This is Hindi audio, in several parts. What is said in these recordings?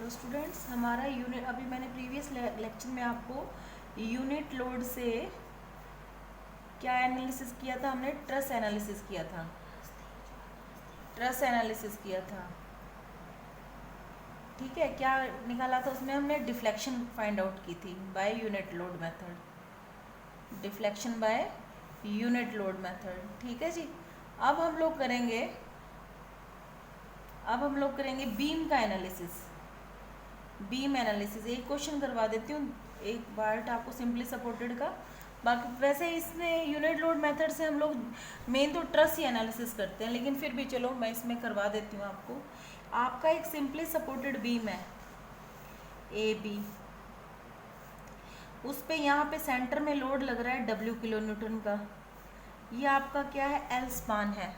हेलो स्टूडेंट्स, हमारा यूनिट अभी मैंने प्रीवियस लेक्चर में आपको यूनिट लोड से क्या एनालिसिस किया था। हमने ट्रस एनालिसिस किया था। ठीक है, क्या निकाला था उसमें हमने? डिफ्लेक्शन फाइंड आउट की थी by unit load method. Deflection by unit load method. ठीक है जी। अब हम लोग करेंगे बीम का एनालिसिस। बीम एनालिसिस एक क्वेश्चन करवा देती हूँ, एक पार्ट आपको सिंपली सपोर्टेड का। बाकी वैसे इसमें यूनिट लोड मेथड से हम लोग मेन तो ट्रस ही एनालिसिस करते हैं, लेकिन फिर भी चलो मैं इसमें करवा देती हूँ आपको। आपका एक सिंपली सपोर्टेड बीम है ए बी, उस पे यहाँ पे सेंटर में लोड लग रहा है W किलो न्यूटन का। ये आपका क्या है? एल स्पान है।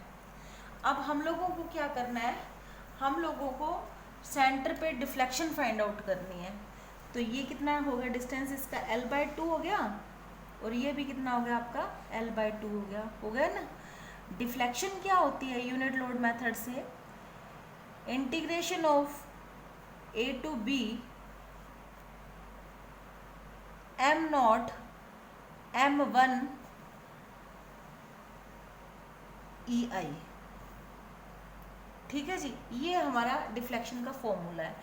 अब हम लोगों को क्या करना है? हम लोगों को सेंटर पे डिफ्लेक्शन फाइंड आउट करनी है। तो ये कितना हो गया डिस्टेंस इसका? L/2 हो गया, और ये भी कितना हो गया आपका? L/2 हो गया ना। डिफ्लेक्शन क्या होती है यूनिट लोड मेथड से? Integration of A to B m0 m1 EI। ठीक है जी, ये हमारा डिफ्लेक्शन का फॉर्मूला है।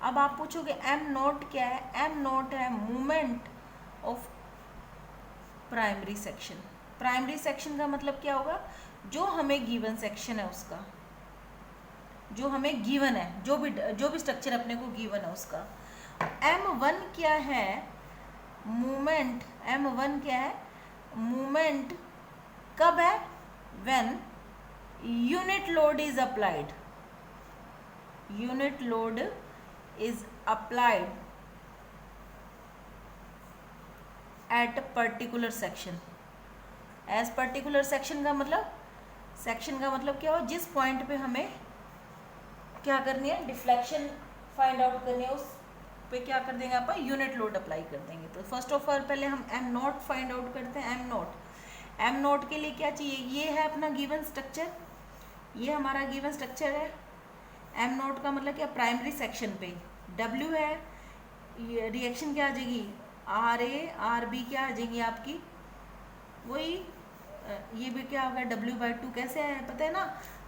अब आप पूछोगे m0 क्या है? m0 है movement of primary section. Primary section का मतलब क्या होगा? जो हमें गिवन सेक्शन है उसका, जो हमें गिवन है, जो भी स्ट्रक्चर अपने को गिवन है उसका। m1 क्या है? मूवमेंट। m1 क्या है? मूवमेंट कब है? When unit load is applied. Unit load is applied at particular section. As particular section का मतलब क्या हो? जिस पॉइंट पे हमें क्या करनी है? डिफ्लेक्शन फाइंड आउट करनी है, उस पे क्या कर देंगे? आप यूनिट लोड अप्लाई कर देंगे। तो फर्स्ट ऑफ ऑल पहले हम m0 फाइंड आउट करते हैं। m0 के लिए क्या चाहिए? ये है अपना गिवन स्ट्रक्चर, ये हमारा गिवन स्ट्रक्चर है। m0 का मतलब क्या? प्राइमरी सेक्शन पे W है, ये रिएक्शन क्या आ जाएगी? RA RB क्या आ जाएगी आपकी? वही ये भी क्या होगा? W/2। कैसे है पता है ना?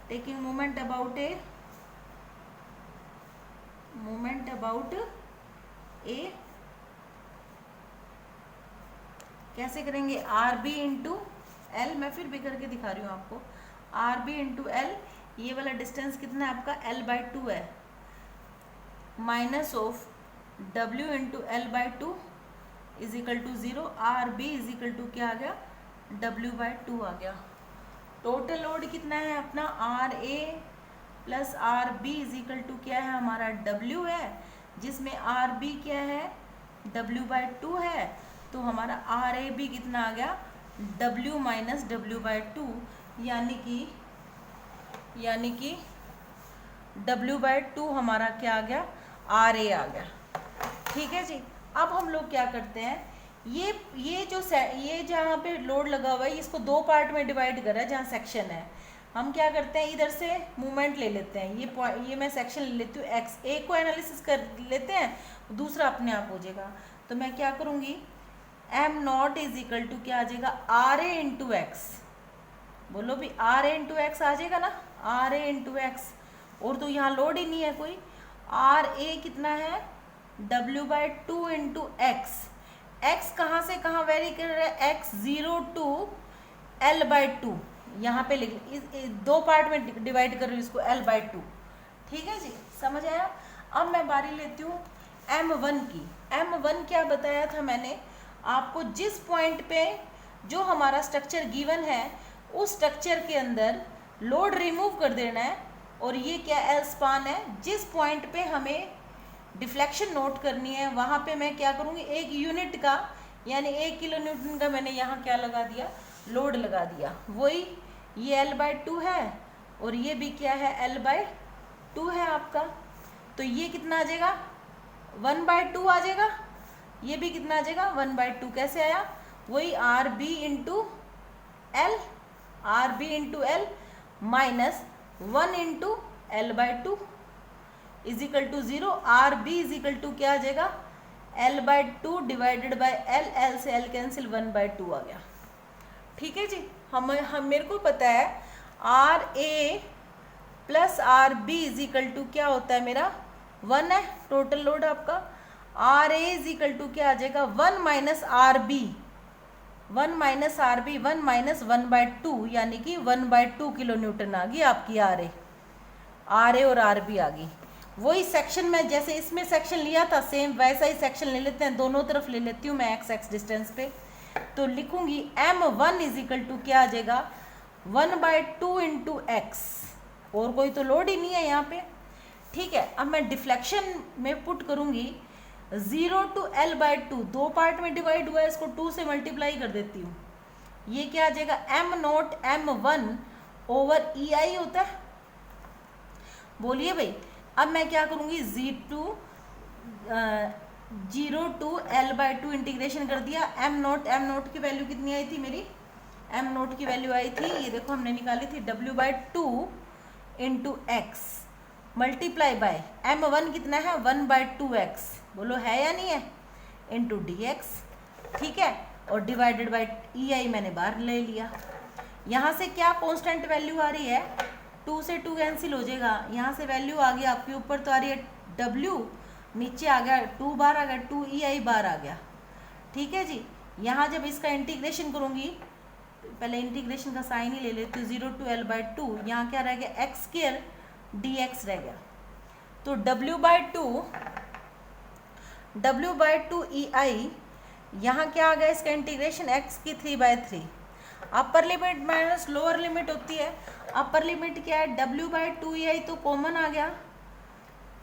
टेकिंग मोमेंट अबाउट ए, कैसे करेंगे? RB into L। मैं फिर भी करके दिखा रही हूँ आपको। RB इंटू L, ये वाला डिस्टेंस कितना है आपका? L/2 है, minus of W into L/2 is equal to 0। RB is equal to क्या आ गया? W/2 आ गया। टोटल लोड कितना है अपना? RA plus RB is equal to क्या है हमारा? W है, जिसमें RB क्या है? W/2 है। तो हमारा RAB कितना आ गया? W माइनस W/2, यानी कि W/2 हमारा क्या आ गया? RA आ गया। ठीक है जी। अब हम लोग क्या करते हैं? ये जहाँ पे लोड लगा हुआ है, इसको दो पार्ट में डिवाइड करा है जहाँ सेक्शन है। हम क्या करते हैं? इधर से मूवमेंट ले लेते हैं। ये मैं सेक्शन ले लेती हूँ x। एक को एनालिसिस कर लेते हैं, दूसरा अपने आप हो जाएगा। तो मैं क्या करूँगी? m0 इज इक्वल टू क्या आ जाएगा? RA into x. बोलो भी, RA इंटू एक्स आ जाएगा ना? RA into x. और तो यहाँ लोड ही नहीं है कोई। RA कितना है? W/2 into x. एक्स कहाँ से कहाँ वेरी कर रहा है? x0 to L/2। यहाँ पे लिख, दो पार्ट में डिवाइड कर रही हूँ इसको, L/2। ठीक है जी, समझ आया? अब मैं बारी लेती हूँ m1 की। m1 क्या बताया था मैंने आपको? जिस पॉइंट पे जो हमारा स्ट्रक्चर गिवन है, उस स्ट्रक्चर के अंदर लोड रिमूव कर देना है। और ये क्या? एल स्पान है। जिस पॉइंट पे हमें डिफ्लेक्शन नोट करनी है, वहाँ पे मैं क्या करूँगी? एक यूनिट का, यानी 1 किलो न्यूटन का मैंने यहाँ क्या लगा दिया? लोड लगा दिया। वही ये L/2 है, और ये भी क्या है? L/2 है आपका। तो ये कितना आ जाएगा? 1/2 आ जाएगा। ये भी कितना आ जाएगा? 1/2। कैसे आया? वही RB into L minus 1 into L/2। Is equal to 0, R B is equal to क्या आ जाएगा, L/2 divided by L, L से L कैंसिल 1/2 आ गया। ठीक है जी, हम मेरे को पता है R A plus R B is equal to क्या होता है मेरा 1 है टोटल लोड आपका, R A is equal to क्या आ जाएगा 1 minus R B, 1 minus R B 1 minus 1/2 यानी कि 1/2 किलो न्यूटन आ गई आपकी आर ए और आर बी आ गई। वही सेक्शन में जैसे इसमें सेक्शन लिया था सेम वैसा ही सेक्शन ले लेते हैं, दोनों तरफ ले लेती हूँ मैं x डिस्टेंस पे, तो लिखूंगी m1 इज इक्वल टू क्या आ जाएगा 1/2 इंटू एक्स, और कोई तो लोड ही नहीं है यहाँ पे। ठीक है, अब मैं डिफ्लेक्शन में पुट करूंगी 0 to L/2, दो पार्ट में डिवाइड हुआ है, इसको 2 से मल्टीप्लाई कर देती हूँ, ये क्या आ जाएगा m0 m1 ओवर EI होता है। बोलिए भाई, अब मैं क्या करूँगी 0 to L/2 इंटीग्रेशन कर दिया, m0 की वैल्यू कितनी आई थी मेरी, m0 की वैल्यू आई थी, ये देखो हमने निकाली थी W/2 into x multiply by m1 कितना है 1/2x, बोलो है या नहीं है, इंटू dx। ठीक है, और डिवाइडेड बाय EI मैंने बाहर ले लिया। यहाँ से क्या कांस्टेंट वैल्यू आ रही है, 2 से 2 कैंसिल हो जाएगा, यहाँ से वैल्यू आ गई आपके ऊपर तो आ रही है W, नीचे आ गया 2 बार आ गया 2 EI बार आ गया। ठीक है जी, यहाँ जब इसका इंटीग्रेशन करूँगी, पहले इंटीग्रेशन का साइन ही ले लेती हूँ, 0 to L/2, यहाँ क्या रह गया x स्क्वायर dx रह गया, तो W/2 EI, यहाँ क्या आ गया इसका इंटीग्रेशन x की 3/3, upper limit minus lower limit होती है, अपर लिमिट क्या है W/2 EI तो कॉमन आ गया,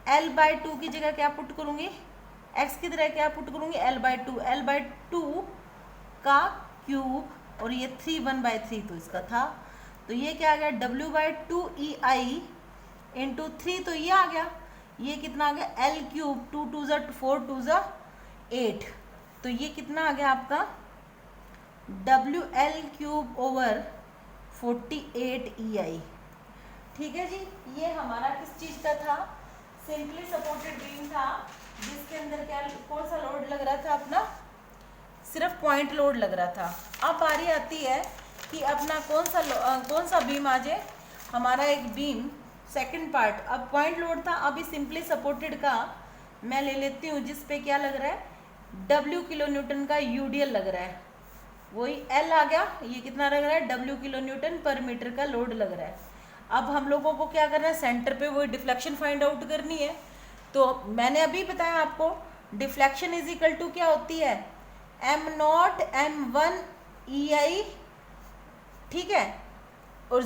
L/2 की जगह क्या पुट करूँगी, x की तरह क्या पुट करूँगी L/2 का क्यूब, और ये 3 1/3 तो इसका था, तो ये क्या आ गया W/2 EI इंटू 3, तो ये आ गया, ये कितना आ गया L3, 2 2 4 2 8, तो ये कितना आ गया आपका WL3 ओवर 48 EI। ठीक है जी, ये हमारा किस चीज़ का था, सिंपली सपोर्टेड बीम था, जिसके अंदर क्या कौन सा लोड लग रहा था अपना, सिर्फ पॉइंट लोड लग रहा था। अब बारी आती है कि अपना कौन सा बीम आ जाए, हमारा एक बीम सेकंड पार्ट, अब पॉइंट लोड था, अभी सिंपली सपोर्टेड का मैं ले लेती हूँ, जिस पे क्या लग रहा है W किलो न्यूटन का UDL लग रहा है, वही L आ गया, ये कितना लग रहा है W किलो न्यूटन पर मीटर का लोड लग रहा है। अब हम लोगों को क्या करना है, सेंटर पे वही डिफ्लेक्शन फाइंड आउट करनी है, तो मैंने अभी बताया आपको डिफ्लेक्शन इज इक्वल टू क्या होती है m0 m1 EI, ठीक है, और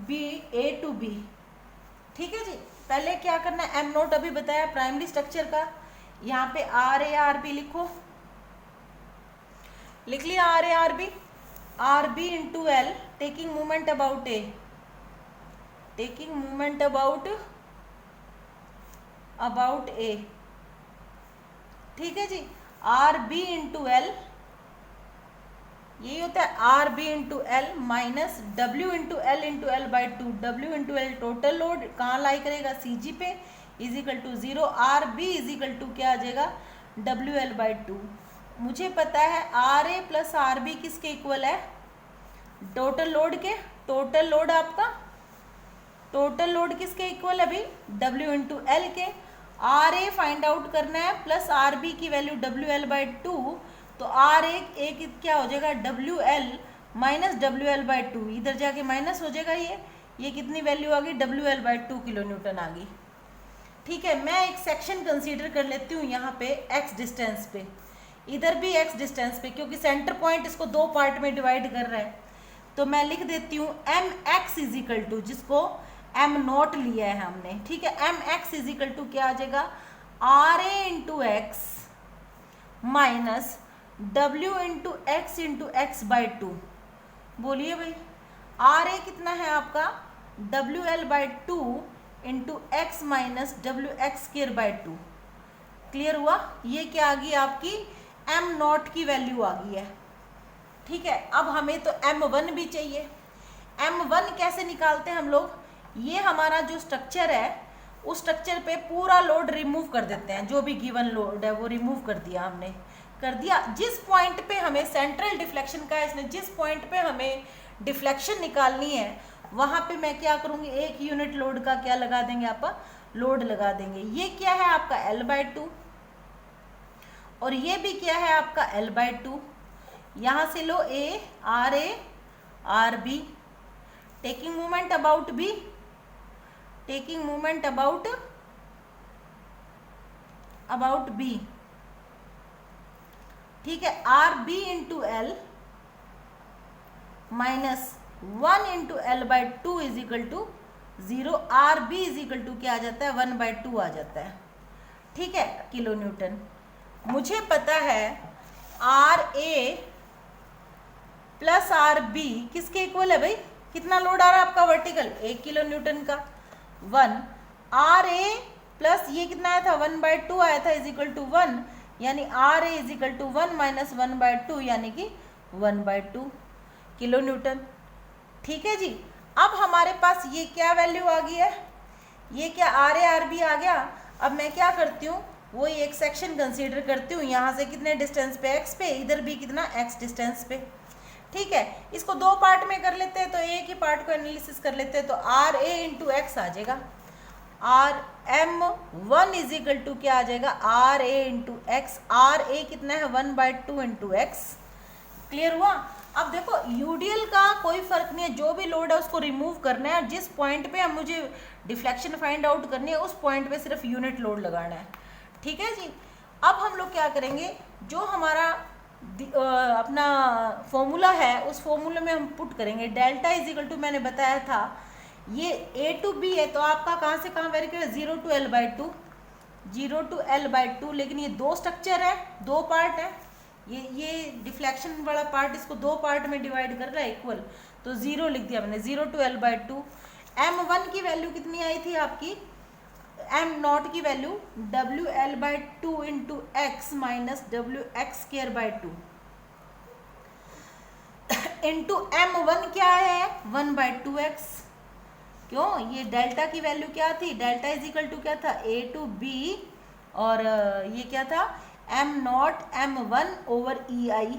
A to B। ठीक है जी, पहले क्या करना है, m0 अभी बताया प्राइमरी स्ट्रक्चर का, यहाँ पे RA RB लिखो, लिख लिया RB into L, taking movement about A, taking movement about A। ठीक है जी, RB इंटू L, यही होता है RB into L minus W into L into L/2, W into L total load कहाँ लाई करेगा CG पे, is equal to 0, RB is equal to क्या आ जाएगा WL/2। मुझे पता है RA प्लस RB किसके इक्वल है, टोटल लोड के, टोटल लोड आपका टोटल लोड किसके इक्वल है अभी W इंटू L के, RA फाइंड आउट करना है प्लस RB की वैल्यू WL/2, तो RA एक क्या हो जाएगा WL माइनस WL/2, इधर जाके माइनस हो जाएगा, ये कितनी वैल्यू आ गई WL/2 किलो न्यूटन आ गई। ठीक है, मैं एक सेक्शन कंसीडर कर लेती हूँ यहाँ पे x डिस्टेंस पे, इधर भी x डिस्टेंस पे, क्योंकि सेंटर पॉइंट इसको दो पार्ट में डिवाइड कर रहा है, तो मैं लिख देती हूँ mx इज इक्वल टू, जिसको m0 लिया है हमने, ठीक है, mx इज इक्वल टू क्या आ जाएगा RA into x minus W into x into x/2। बोलिए भाई, RA कितना है आपका WL/2 into x minus WX²/2। Clear हुआ, ये क्या आ गई आपकी m0 की वैल्यू आ गई है। ठीक है, अब हमें तो m1 भी चाहिए। m1 कैसे निकालते हैं हम लोग, ये हमारा जो स्ट्रक्चर है उस स्ट्रक्चर पे पूरा लोड रिमूव कर देते हैं, जो भी गिवन लोड है वो रिमूव कर दिया हमने, कर दिया। जिस पॉइंट पे हमें सेंट्रल डिफ्लेक्शन का है, इसने जिस पॉइंट पे हमें डिफ्लेक्शन निकालनी है वहां पे मैं क्या करूंगी, 1 यूनिट लोड का क्या लगा देंगे, आप लोड लगा देंगे। ये क्या है आपका L/2 और ये भी क्या है आपका L/2। यहां से लो A R B, taking movement about B, taking movement about B, ठीक है। RB into L minus 1 into L/2 is equal to 0। RB is equal to क्या आ जाता है, 1/2 आ जाता है, ठीक है, किलो न्यूटन। मुझे पता है RA प्लस RB किसके इक्वल है भाई, कितना लोड आ रहा है आपका वर्टिकल, 1 किलो न्यूटन का। 1 RA प्लस ये कितना आया था, 1/2 आया था, इज इक्वल टू 1, यानी RA is equal to 1 minus 1/2 यानी कि 1/2 किलो न्यूटन, ठीक है जी। अब हमारे पास ये क्या वैल्यू आ गई है, ये क्या RA RB आ गया। अब मैं क्या करती हूँ, वो एक सेक्शन कंसीडर करती हूँ, यहाँ से कितने डिस्टेंस पे, x पे, इधर भी कितना x डिस्टेंस पे, ठीक है। इसको 2 पार्ट में कर लेते हैं, तो एक ही पार्ट को एनालिसिस कर लेते हैं। तो RA इंटू एक्स आ जाएगा, RM1 इज इक्वल टू क्या आ जाएगा, RA इंटू एक्स। RA कितना है, 1/2 इंटू एक्स। क्लियर हुआ। अब देखो यूडीएल का कोई फर्क नहीं है, जो भी लोड है उसको रिमूव करना है, जिस पॉइंट पे हम मुझे डिफ्लेक्शन फाइंड आउट करनी है उस पॉइंट पे सिर्फ यूनिट लोड लगाना है, ठीक है जी। अब हम लोग क्या करेंगे, जो हमारा अपना फॉर्मूला है उस फॉर्मूले में हम पुट करेंगे डेल्टा इज इक्वल टू, मैंने बताया था ये A टू B है, तो आपका कहाँ से कहाँ वेरी करें, 0 to L/2, 0 to L/2। लेकिन ये 2 स्ट्रक्चर है, 2 पार्ट है, ये डिफ्लेक्शन वाला पार्ट इसको 2 पार्ट में डिवाइड कर रहा है इक्वल, तो 0 लिख दिया मैंने, 0 to L/2। M1 की वैल्यू कितनी आई थी आपकी, M0 की value WL/2 into x minus WX²/2 into M1 क्या है, 1/2x। क्यों, ये डेल्टा की वैल्यू क्या थी, डेल्टा इज इक्वल टू क्या था, A टू B, और ये क्या था, M0 M1 ओवर EI।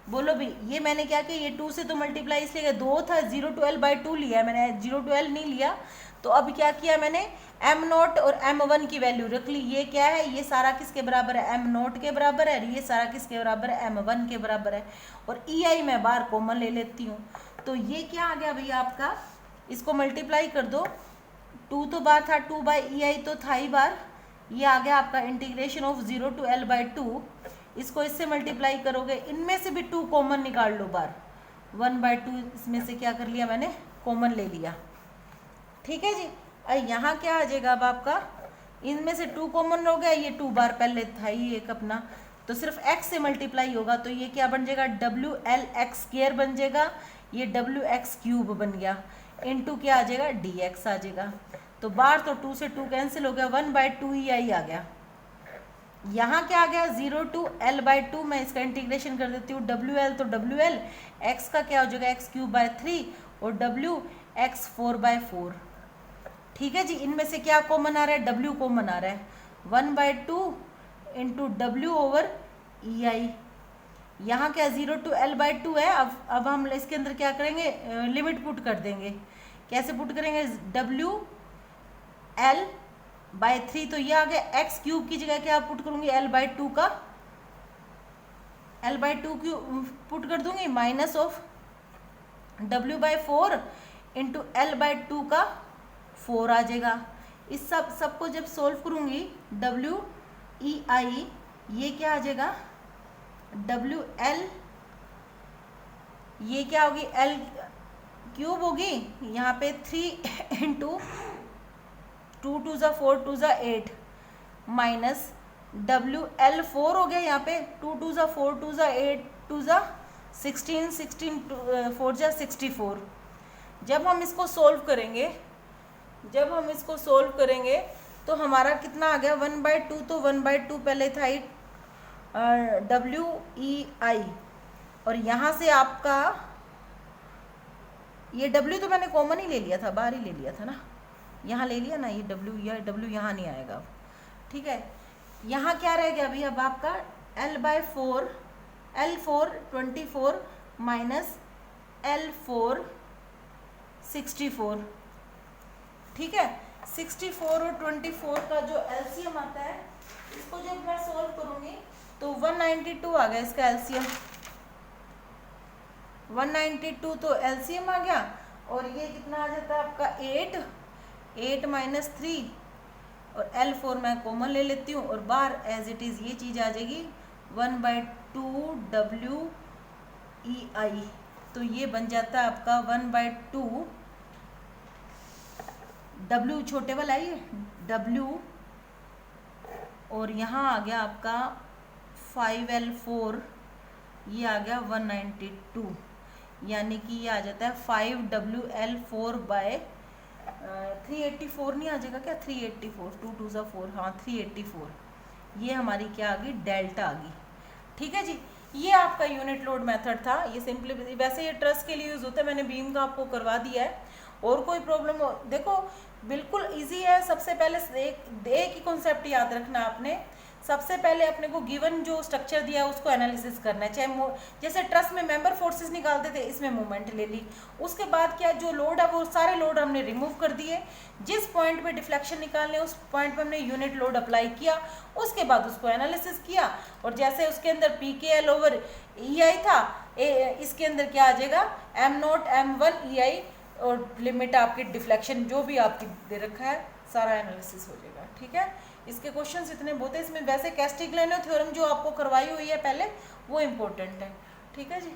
बोलो भाई, ये मैंने क्या किया, ये 2 से तो मल्टीप्लाई इसलिए 2 था, 0 to L/2 लिया है मैंने, 0 to L नहीं लिया। तो अब क्या किया मैंने, M0 और M1 की वैल्यू रख ली। ये क्या है, ये सारा किसके बराबर है, M0 के बराबर है, ये सारा किसके बराबर है, M1 के बराबर है, और EI मैं बाहर कॉमन ले लेती हूँ। तो ये क्या आ गया भैया आपका, इसको मल्टीप्लाई कर दो, 2 तो बार था, 2/EI तो था ही बार, ये आ गया आपका इंटीग्रेशन ऑफ 0 to L/2। इसको इससे मल्टीप्लाई करोगे, इनमें से भी 2 कॉमन निकाल लो बार, 1/2 इसमें से क्या कर लिया मैंने, कॉमन ले लिया, ठीक है जी। यहाँ क्या आ जाएगा अब आपका, इनमें से 2 कॉमन हो गया, ये 2 बार पहले था ही एक अपना, तो सिर्फ x से मल्टीप्लाई होगा, तो ये क्या बन जाएगा, WLX² बन जाएगा, ये WX³ बन गया, इनटू क्या आ जाएगा, dx आ जाएगा। तो बार तो 2 से 2 कैंसिल हो गया, 1/2 EI आ गया। यहाँ क्या आ गया, 0 to L/2, मैं इसका इंटीग्रेशन कर देती हूँ, WL तो WL, x का क्या हो जाएगा, x³ और WX4/4, ठीक है जी। इनमें से क्या कॉमन आ रहा है, W कॉमन आ रहा है, 1/2 इंटू W ओवर EI। यहाँ क्या 0 to L/2 है। अब हम इसके अंदर क्या करेंगे, लिमिट पुट कर देंगे। कैसे पुट करेंगे, WL/3, तो ये आ गया, x³ की जगह क्या पुट करूंगी, L/2 का L/2 पुट कर दूंगी, minus of W/4 into L/2 का 4 आ जाएगा। इस सबको जब सोल्व करूंगी, WEI ये क्या आ जाएगा, WL ये क्या होगी, L³ होगी, यहाँ पे 3 इंटू 2 2 ज़ा 4 2 ज़ा 8 माइनस WL4 हो गया, यहाँ पे 2 2 ज़ा 4 2 ज़ा 8 2 ज़ा 16 16 4 ज़ा 64। जब हम इसको सोल्व करेंगे तो हमारा कितना आ गया, 1/2, तो 1/2 पहले था ही WEI, और यहाँ से आपका ये W तो मैंने कॉमन ही ले लिया था, बाहर ही ले लिया था ना, यहाँ ले लिया ना ये डब्ल्यू, या डब्ल्यू यहाँ नहीं आएगा अब, ठीक है। यहाँ क्या रह गया अभी अब आपका L/4, L4 24 माइनस L4 64, ठीक है। 64 और 24 का जो एलसीएम आता है, इसको जब मैं सॉल्व करूंगी तो 192 आ गया इसका एलसीएम, 192 तो एलसीएम आ गया। और ये कितना आ जाता है आपका 8 माइनस 3, और L4 मैं कॉमन ले लेती हूँ और बाहर एज इट इज़ ये चीज़ आ जाएगी 1/2 WEI, तो ये बन जाता है आपका 1/2 W, छोटे वाला ये W, और यहाँ आ गया आपका 5L4, ये आ गया 192, यानी कि ये आ जाता है 5WL4/384, नहीं आ जाएगा क्या 384, 2 2 4, हाँ 384, ये हमारी क्या आ गई डेल्टा आ गई, ठीक है जी। ये आपका यूनिट लोड मेथड था, ये सिंपली वैसे ये ट्रस के लिए यूज होता है, मैंने बीम का आपको करवा दिया है। और कोई प्रॉब्लम हो, देखो बिल्कुल इजी है। सबसे पहले एक ही कॉन्सेप्ट याद रखना आपने, सबसे पहले अपने को गिवन जो स्ट्रक्चर दिया है उसको एनालिसिस करना है। चाहे जैसे ट्रस में मेंबर फोर्सेस निकालते थे, इसमें मूवमेंट ले ली, उसके बाद क्या जो लोड है वो सारे लोड हमने रिमूव कर दिए, जिस पॉइंट पे डिफ्लेक्शन निकालने उस पॉइंट पे हमने यूनिट लोड अप्लाई किया, उसके बाद उसको एनालिसिस किया, और जैसे उसके अंदर PKL/EI था, इसके अंदर क्या आ जाएगा M0 M1 EI, और लिमिट आपकी डिफ्लेक्शन जो भी आपकी दे रखा है सारा एनालिसिस हो जाएगा, ठीक है। इसके क्वेश्चंस इतने बहुत है, इसमें वैसे कैस्टिग्लियानो थ्योरम जो आपको करवाई हुई है पहले वो इम्पोर्टेंट है, ठीक है जी।